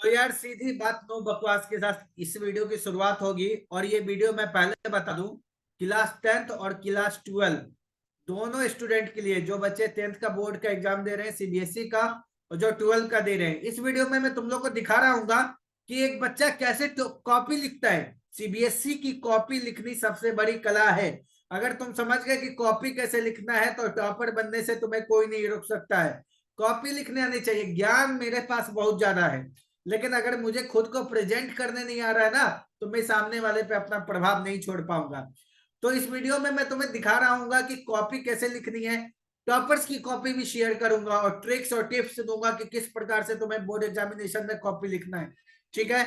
तो यार सीधी बात, नो बकवास के साथ इस वीडियो की शुरुआत होगी। और ये वीडियो मैं पहले बता दूं, क्लास 10th और क्लास 12 दोनों स्टूडेंट के लिए, जो बच्चे 10th का बोर्ड का एग्जाम दे रहे हैं सीबीएसई का, और जो 12 का दे रहे हैं। इस वीडियो में मैं तुम लोग को दिखा रहा हूँ कि एक बच्चा कैसे कॉपी लिखता है। सीबीएसई की कॉपी लिखनी सबसे बड़ी कला है। अगर तुम समझ गए कि कॉपी कैसे लिखना है तो टॉपर बनने से तुम्हें कोई नहीं रोक सकता है। कॉपी लिखने आनी चाहिए। ज्ञान मेरे पास बहुत ज्यादा है, लेकिन अगर मुझे खुद को प्रेजेंट करने नहीं आ रहा है ना, तो मैं सामने वाले पे अपना प्रभाव नहीं छोड़ पाऊंगा। तो इस वीडियो में मैं तुम्हें दिखा रहा हूँ कि कॉपी कैसे लिखनी है। टॉपर्स की कॉपी भी शेयर करूंगा और ट्रिक्स और टिप्स दूंगा कि किस प्रकार से तुम्हें बोर्ड एग्जामिनेशन में कॉपी लिखना है। ठीक है,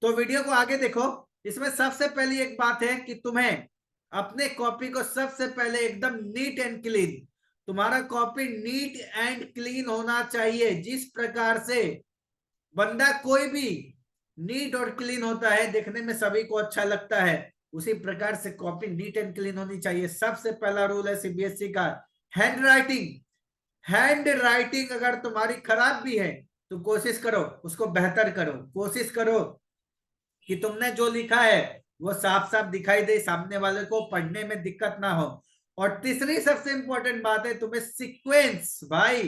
तो वीडियो को आगे देखो। इसमें सबसे पहली एक बात है कि तुम्हें अपने कॉपी को सबसे पहले एकदम नीट एंड क्लीन, तुम्हारा कॉपी नीट एंड क्लीन होना चाहिए। जिस प्रकार से बंदा कोई भी नीट और क्लीन होता है, देखने में सभी को अच्छा लगता है, उसी प्रकार से कॉपी नीट एंड क्लीन होनी चाहिए। सबसे पहला रूल है सीबीएसई का, हैंड राइटिंग। हैंड राइटिंग अगर तुम्हारी खराब भी है तो कोशिश करो उसको बेहतर करो। कोशिश करो कि तुमने जो लिखा है वो साफ साफ दिखाई दे, सामने वाले को पढ़ने में दिक्कत ना हो। और तीसरी सबसे इंपॉर्टेंट बात है, तुम्हें सीक्वेंस, भाई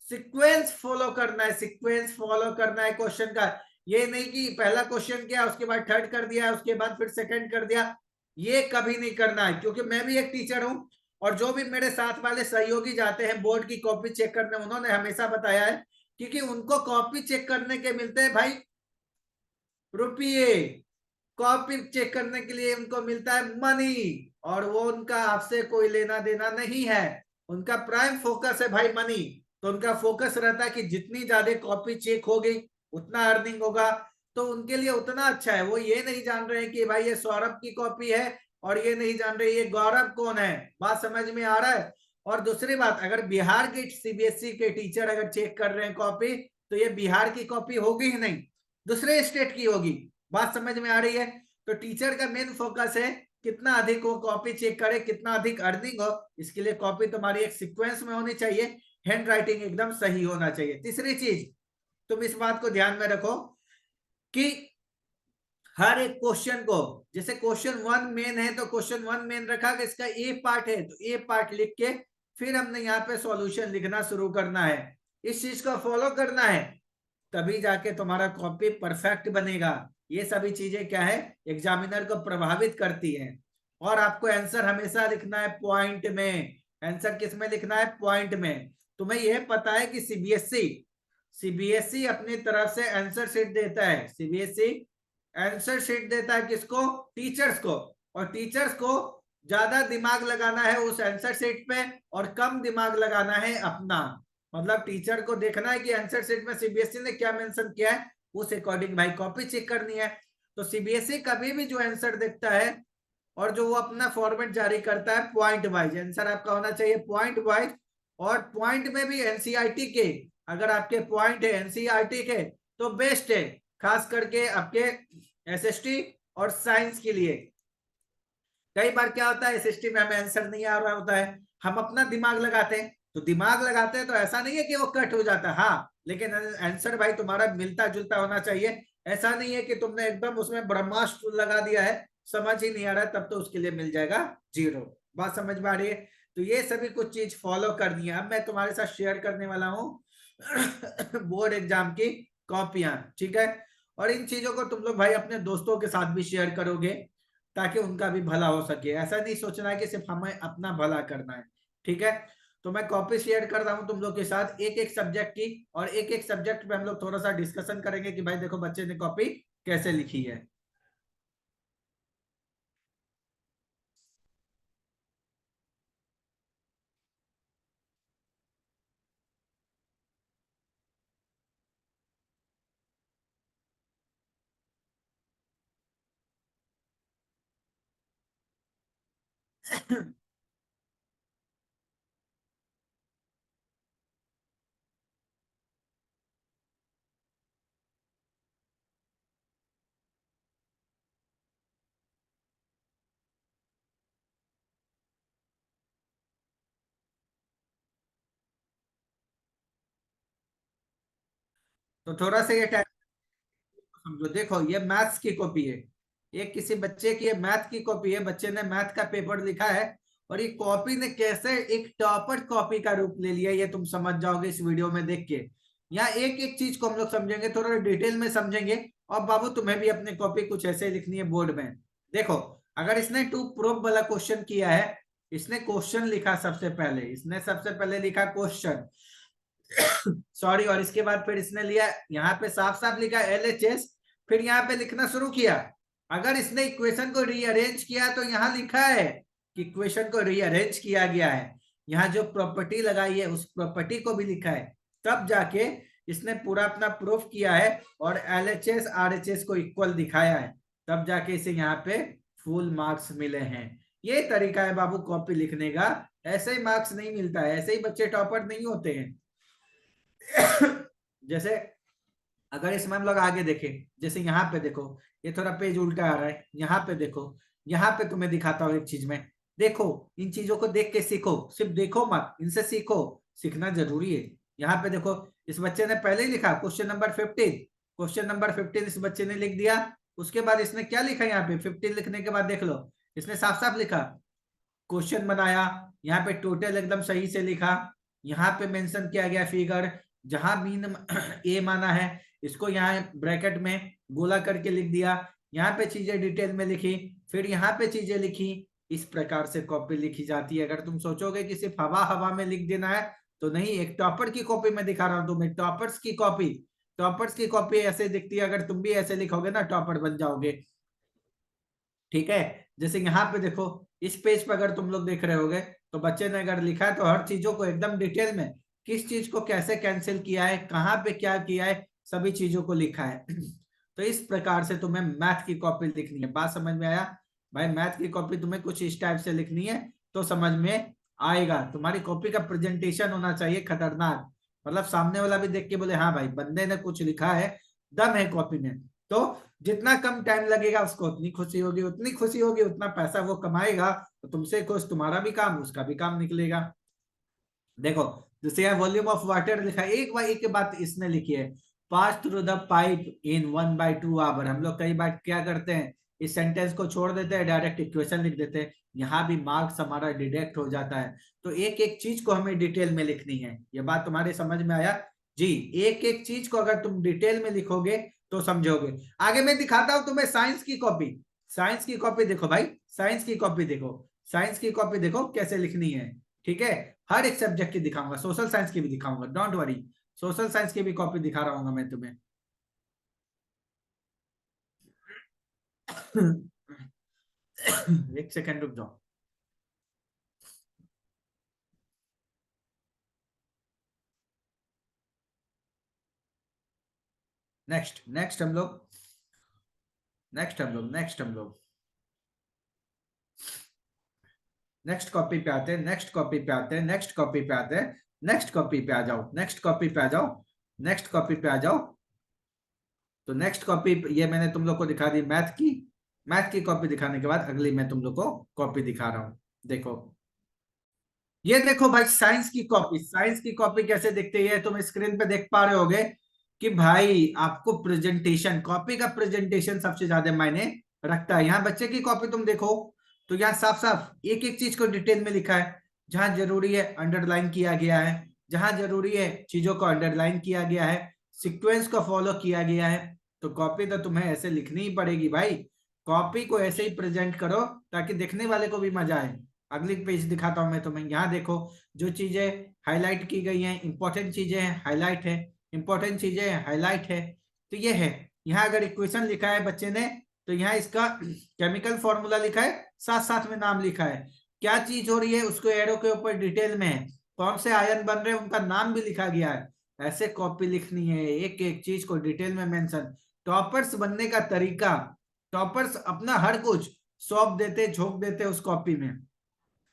सीक्वेंस फॉलो करना है। सीक्वेंस फॉलो करना है क्वेश्चन का। ये नहीं कि पहला क्वेश्चन किया उसके बाद थर्ड कर दिया उसके बाद फिर सेकंड कर दिया। ये कभी नहीं करना है, क्योंकि मैं भी एक टीचर हूं। और जो भी मेरे साथ वाले सहयोगी जाते हैं बोर्ड की कॉपी चेक करने, उन्होंने हमेशा बताया है, क्योंकि उनको कॉपी चेक करने के मिलते हैं भाई रुपये। कॉपी चेक करने के लिए उनको मिलता है मनी। और वो उनका आपसे कोई लेना देना नहीं है। उनका प्राइम फोकस है भाई मनी। तो उनका फोकस रहता है कि जितनी ज्यादा कॉपी चेक होगी उतना अर्निंग होगा। तो उनके लिए उतना अच्छा है। वो ये नहीं जान रहे हैं कि भाई ये सौरभ की कॉपी है, और ये नहीं जान रहे ये गौरव कौन है। बात समझ में आ रहा है। और दूसरी बात, अगर बिहार के सीबीएसई के टीचर अगर चेक कर रहे हैं कॉपी, तो ये बिहार की कॉपी होगी ही नहीं, दूसरे स्टेट की होगी। बात समझ में आ रही है। तो टीचर का मेन फोकस है कितना अधिक हो कॉपी चेक करे, कितना अधिक अर्निंग हो। इसके लिए कॉपी तुम्हारी एक सीक्वेंस में होनी चाहिए, हैंड राइटिंग एकदम सही होना चाहिए। तीसरी चीज, तुम इस बात को ध्यान में रखो कि हर एक क्वेश्चन को, जैसे क्वेश्चन 1 मेन है तो क्वेश्चन 1 मेन रखा कि इसका ए पार्ट है तो ए पार्ट लिख के फिर हमने यहाँ पे सॉल्यूशन लिखना शुरू करना है। इस चीज को फॉलो करना है, तभी जाके तुम्हारा कॉपी परफेक्ट बनेगा। ये सभी चीजें क्या है, एग्जामिनर को प्रभावित करती हैं। और आपको आंसर हमेशा लिखना है पॉइंट में। आंसर किस में लिखना है, पॉइंट में। तुम्हें यह पता है कि सीबीएसई सीबीएसई अपनी तरफ से आंसर शीट देता है। सीबीएसई आंसर शीट देता है किसको, टीचर्स को। और टीचर्स को ज्यादा दिमाग लगाना है उस आंसर शीट पे और कम दिमाग लगाना है अपना। मतलब टीचर को देखना है कि आंसर शीट में सीबीएसई ने क्या मेंशन किया है, उस अकॉर्डिंग भाई कॉपी चेक करनी है। तो सीबीएसई कभी भी जो आंसर देखता है और जो वो अपना फॉर्मेट जारी करता है, पॉइंट वाइज आंसर आपका होना चाहिए, पॉइंट वाइज। और पॉइंट में भी एनसीईआरटी के, अगर आपके पॉइंट है एनसीईआरटी के तो बेस्ट है, खास करके आपके एसएसटी और साइंस के लिए। कई बार क्या होता है, एसएसटी में हमें आंसर नहीं आ रहा होता है, हम अपना दिमाग लगाते हैं। तो दिमाग लगाते हैं तो ऐसा नहीं है कि वो कट हो जाता है, हाँ, लेकिन आंसर भाई तुम्हारा मिलता जुलता होना चाहिए। ऐसा नहीं है कि तुमने एकदम उसमें ब्रह्मास्त्र लगा दिया है, समझ ही नहीं आ रहा है, तब तो उसके लिए मिल जाएगा 0। बात समझ में आ रही है। तो ये सभी कुछ चीज फॉलो करनी है। अब मैं तुम्हारे साथ शेयर करने वाला हूँ बोर्ड एग्जाम की कॉपियां, ठीक है। और इन चीजों को तुम लोग भाई अपने दोस्तों के साथ भी शेयर करोगे, ताकि उनका भी भला हो सके। ऐसा नहीं सोचना है कि सिर्फ हमें अपना भला करना है, ठीक है। तो मैं कॉपी शेयर कर रहा हूं तुम लोग के साथ एक एक सब्जेक्ट की, और एक एक सब्जेक्ट पे हम लोग थोड़ा सा डिस्कशन करेंगे कि भाई देखो बच्चे ने कॉपी कैसे लिखी है। तो थोड़ा सा ये समझो, देखो ये मैथ्स की कॉपी है, ये किसी बच्चे की मैथ की कॉपी है, बच्चे ने मैथ का पेपर लिखा है, और ये कॉपी ने कैसे एक टॉपर कॉपी का रूप ले लिया ये तुम समझ जाओगे इस वीडियो में देख के। यहाँ एक एक चीज को हम लोग समझेंगे, थोड़ा डिटेल में समझेंगे। और बाबू तुम्हें भी अपनी कॉपी कुछ ऐसे लिखनी है बोर्ड में। देखो, अगर इसने टू प्रूफ वाला क्वेश्चन किया है, इसने क्वेश्चन लिखा सबसे पहले, इसने सबसे पहले लिखा क्वेश्चन, सॉरी, और इसके बाद फिर इसने लिया यहाँ पे साफ साफ लिखा एलएचएस, फिर यहाँ पे लिखना शुरू किया। अगर इसने इक्वेशन को रीअरेंज किया तो यहाँ लिखा है कि इक्वेशन को रीअरेंज किया गया है, यहाँ जो प्रॉपर्टी लगाई है उस प्रॉपर्टी को भी लिखा है, तब जाके इसने पूरा अपना प्रूफ किया है और एलएचएस आरएचएस को इक्वल दिखाया है, तब जाके इसे यहाँ पे फुल मार्क्स मिले हैं। ये तरीका है बाबू कॉपी लिखने का, ऐसे ही मार्क्स नहीं मिलता है, ऐसे ही बच्चे टॉपर नहीं होते हैं। जैसे अगर इसमें हम लोग आगे देखें, जैसे यहाँ पे देखो, ये थोड़ा पेज उल्टा आ रहा है, यहाँ पे देखो, यहाँ पे तुम्हें दिखाता हूँ एक चीज में, देखो इन चीजों को देख के सीखो, सिर्फ देखो मत, इनसे सीखो, सीखना जरूरी है। यहाँ पे देखो, इस बच्चे ने पहले ही लिखा क्वेश्चन नंबर 15, क्वेश्चन नंबर 15 इस बच्चे ने लिख दिया। उसके बाद इसने क्या लिखा, यहाँ पे 15 लिखने के बाद देख लो, इसने साफ साफ लिखा, क्वेश्चन बनाया, यहाँ पे टोटल एकदम सही से लिखा, यहाँ पे मेंशन किया गया फिगर, जहां मीन ए माना है इसको यहाँ ब्रैकेट में गोला करके लिख दिया, यहाँ पे चीजें डिटेल में लिखी, फिर यहाँ पे चीजें लिखी। इस प्रकार से कॉपी लिखी जाती है। अगर तुम सोचोगे कि सिर्फ हवा हवा में लिख देना है तो नहीं, एक टॉपर की कॉपी में दिखा रहा हूं तुम्हें, टॉपर्स की कॉपी, टॉपर्स की कॉपी ऐसे दिखती है, अगर तुम भी ऐसे लिखोगे ना टॉपर बन जाओगे। ठीक है, जैसे यहाँ पे देखो, इस पेज पे अगर तुम लोग देख रहे होगे तो बच्चे ने अगर लिखा है तो हर चीजों को एकदम डिटेल में, किस चीज को कैसे कैंसिल किया है, कहाँ पे क्या किया है, सभी चीजों को लिखा है। तो इस प्रकार से तुम्हें मैथ की कॉपी लिखनी है। बात समझ में आया भाई? मैथ की कॉपी तुम्हें कुछ इस टाइप से लिखनी है तो समझ में आएगा। तुम्हारी कॉपी का प्रेजेंटेशन होना चाहिए खतरनाक, मतलब सामने वाला भी देख के बोले हाँ भाई बंदे ने कुछ लिखा है, दम है कॉपी में। तो जितना कम टाइम लगेगा उसको उतनी खुशी होगी, उतनी खुशी होगी उतना पैसा वो कमाएगा, तो तुमसे खुश, तुम्हारा भी काम उसका भी काम निकलेगा। देखो, जैसे यहाँ वॉल्यूम ऑफ वाटर लिखा है, एक बार एक बात इसने लिखी है, pass through the pipe in 1/2 hour. हम लोग कई बार क्या करते हैं, इस सेंटेंस को छोड़ देते हैं, डायरेक्ट इक्वेशन लिख देते हैं, यहाँ भी मार्क्स हमारा डिडक्ट हो जाता है। तो एक एक चीज को हमें डिटेल में लिखनी है। ये बात तुम्हारे समझ में आया जी? एक एक चीज को अगर तुम डिटेल में लिखोगे तो समझोगे। आगे मैं दिखाता हूं तुम्हें साइंस की कॉपी। साइंस की कॉपी देखो भाई, साइंस की कॉपी देखो, साइंस की कॉपी देखो कैसे लिखनी है। ठीक है, हर एक सब्जेक्ट की दिखाऊंगा, सोशल साइंस की भी दिखाऊंगा, डोंट वरी, सोशल साइंस की भी कॉपी दिखा रहा हूँ मैं तुम्हें। एक सेकंड रुक जाओ। नेक्स्ट नेक्स्ट हम लोग नेक्स्ट कॉपी पे आते हैं, नेक्स्ट कॉपी पे आते हैं, नेक्स्ट कॉपी पे आते हैं, नेक्स्ट कॉपी पे आ जाओ, नेक्स्ट कॉपी पे आ जाओ, नेक्स्ट कॉपी पे आ जाओ। तो नेक्स्ट कॉपी ये मैंने तुम लोग को दिखा दी मैथ की। मैथ की कॉपी दिखाने के बाद अगली मैं तुम लोग को कॉपी दिखा रहा हूं। देखो, ये देखो भाई साइंस की कॉपी। साइंस की कॉपी कैसे दिखती है तुम स्क्रीन पे देख पा रहे होगे कि भाई आपको प्रेजेंटेशन, कॉपी का प्रेजेंटेशन सबसे ज्यादा मायने रखता है। यहाँ बच्चे की कॉपी तुम देखो तो यहाँ साफ साफ एक एक चीज को डिटेल में लिखा है, जहां जरूरी है अंडरलाइन किया गया है, जहां जरूरी है चीजों को अंडरलाइन किया गया है, सिक्वेंस को फॉलो किया गया है। तो कॉपी तो तुम्हें ऐसे लिखनी ही पड़ेगी भाई, कॉपी को ऐसे ही प्रेजेंट करो ताकि देखने वाले को भी मजा आए। अगली पेज दिखाता हूं मैं तुम्हें, यहाँ देखो जो चीजें हाईलाइट की गई हैं, इंपॉर्टेंट चीजें हैं हाईलाइट है, इंपॉर्टेंट चीजें हाईलाइट है। तो ये है, यहाँ अगर इक्वेशन लिखा है बच्चे ने तो यहाँ इसका केमिकल फॉर्मूला लिखा है, साथ साथ में नाम लिखा है, क्या चीज हो रही है उसको एरो के ऊपर डिटेल में है, कौन से आयन बन रहे हैं उनका नाम भी लिखा गया है। ऐसे कॉपी लिखनी है, एक एक चीज को डिटेल में मेंशन। टॉपर्स बनने का तरीका, टॉपर्स अपना हर कुछ सौंप देते, झोंक देते उस कॉपी में।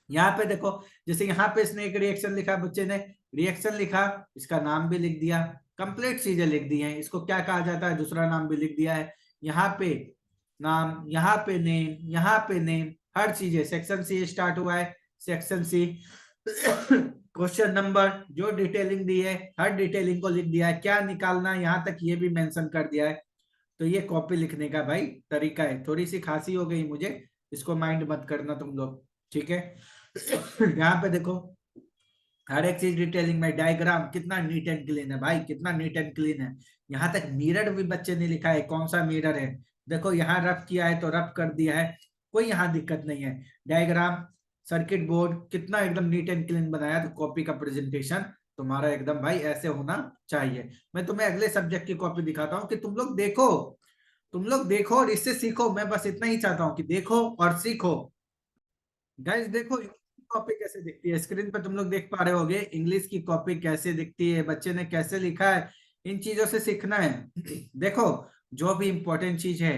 यहाँ पे देखो, जैसे यहाँ पे इसने एक रिएक्शन लिखा, बच्चे ने रिएक्शन लिखा, इसका नाम भी लिख दिया, कंप्लीट चीजें लिख दी हैं, इसको क्या कहा जाता है दूसरा नाम भी लिख दिया है। यहाँ पे नाम, यहाँ पे नेम, यहाँ पे नेम, हर चीज है। सेक्शन सी स्टार्ट हुआ है, सेक्शन सी क्वेश्चन नंबर जो डिटेलिंग दी है हर डिटेलिंग को लिख दिया है, क्या निकालना है यहाँ तक ये भी मेंशन कर दिया है। तो ये कॉपी लिखने का भाई तरीका है। थोड़ी सी खांसी हो गई मुझे, इसको माइंड मत करना तुम लोग, ठीक है। यहाँ पे देखो हर एक चीज डिटेलिंग में, डायग्राम कितना नीट एंड क्लीन है भाई, कितना नीट एंड क्लीन है। यहाँ तक मिरर भी बच्चे ने लिखा है, कौन सा मिरर है, देखो यहाँ रफ किया है तो रफ कर दिया है, कोई यहाँ दिक्कत नहीं है। डायग्राम, सर्किट बोर्ड कितना एकदम नीट एंड क्लीन बनाया। तो कॉपी का प्रेजेंटेशन तुम्हारा एकदम भाई ऐसे होना चाहिए। मैं तुम्हें अगले सब्जेक्ट की कॉपी दिखाता हूँ कि तुम लोग देखो, तुम लोग देखो और इससे सीखो। मैं बस इतना ही चाहता हूँ कि देखो और सीखो। गाइस देखो कॉपी कैसे दिखती है, स्क्रीन पे तुम लोग देख पा रहे होगे इंग्लिश की कॉपी कैसे दिखती है, बच्चे ने कैसे लिखा है, इन चीजों से सीखना है। देखो जो भी इंपॉर्टेंट चीज है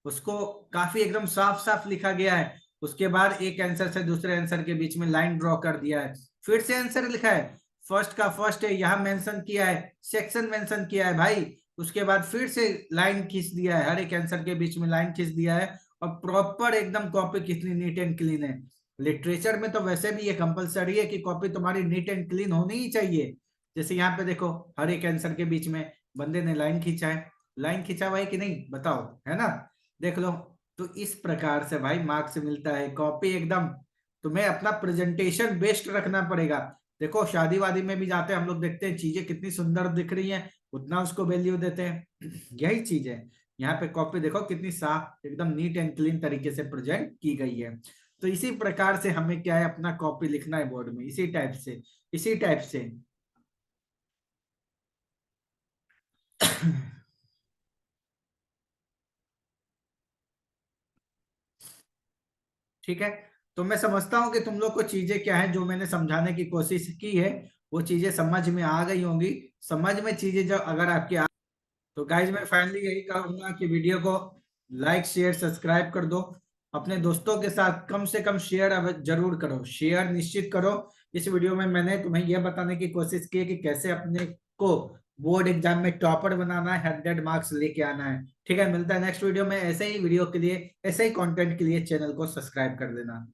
उसको काफी एकदम साफ साफ लिखा गया है। उसके बाद एक आंसर से दूसरे आंसर के बीच में लाइन ड्रॉ कर दिया है, फिर से आंसर लिखा है, फर्स्ट का फर्स्ट है यहाँ मेंशन किया है, सेक्शन मेंशन किया है भाई। उसके बाद फिर से लाइन खींच दिया है, हर एक आंसर के बीच में लाइन खींच दिया है। और प्रॉपर एकदम कॉपी कितनी नीट एंड क्लीन है। लिटरेचर में तो वैसे भी ये कंपलसरी है कि कॉपी तुम्हारी नीट एंड क्लीन होनी ही चाहिए। जैसे यहाँ पे देखो हर एक आंसर के बीच में बंदे ने लाइन खींचा है, लाइन खींचा हुआ है कि नहीं बताओ, है ना, देख लो। तो इस प्रकार से भाई मार्क्स मिलता है। कॉपी एकदम तुम्हें अपना प्रेजेंटेशन बेस्ट रखना पड़ेगा। देखो शादी वादी में भी जाते हैं हम लोग, देखते हैं चीजें कितनी सुंदर दिख रही हैं, उतना उसको वैल्यू देते हैं। यही चीज है यहाँ पे, कॉपी देखो कितनी साफ एकदम नीट एंड क्लीन तरीके से प्रेजेंट की गई है। तो इसी प्रकार से हमें क्या है अपना कॉपी लिखना है बोर्ड में, इसी टाइप से, इसी टाइप से। ठीक है। तो मैं समझता हूँ कि तुम लोग को चीजें क्या है जो मैंने समझाने की कोशिश की है वो चीजें समझ में आ गई होंगी। समझ में चीजें जो अगर आपके तो गाइज मैं फाइनली यही कहूंगा कि वीडियो को लाइक शेयर सब्सक्राइब कर दो। अपने दोस्तों के साथ कम से कम शेयर जरूर करो, शेयर निश्चित करो। इस वीडियो में मैंने तुम्हें यह बताने की कोशिश की है कि कैसे अपने को बोर्ड एग्जाम में टॉपर बनाना है, 100 मार्क्स लेके आना है। ठीक है, मिलता है नेक्स्ट वीडियो में। ऐसे ही वीडियो के लिए, ऐसे ही कंटेंट के लिए चैनल को सब्सक्राइब कर देना।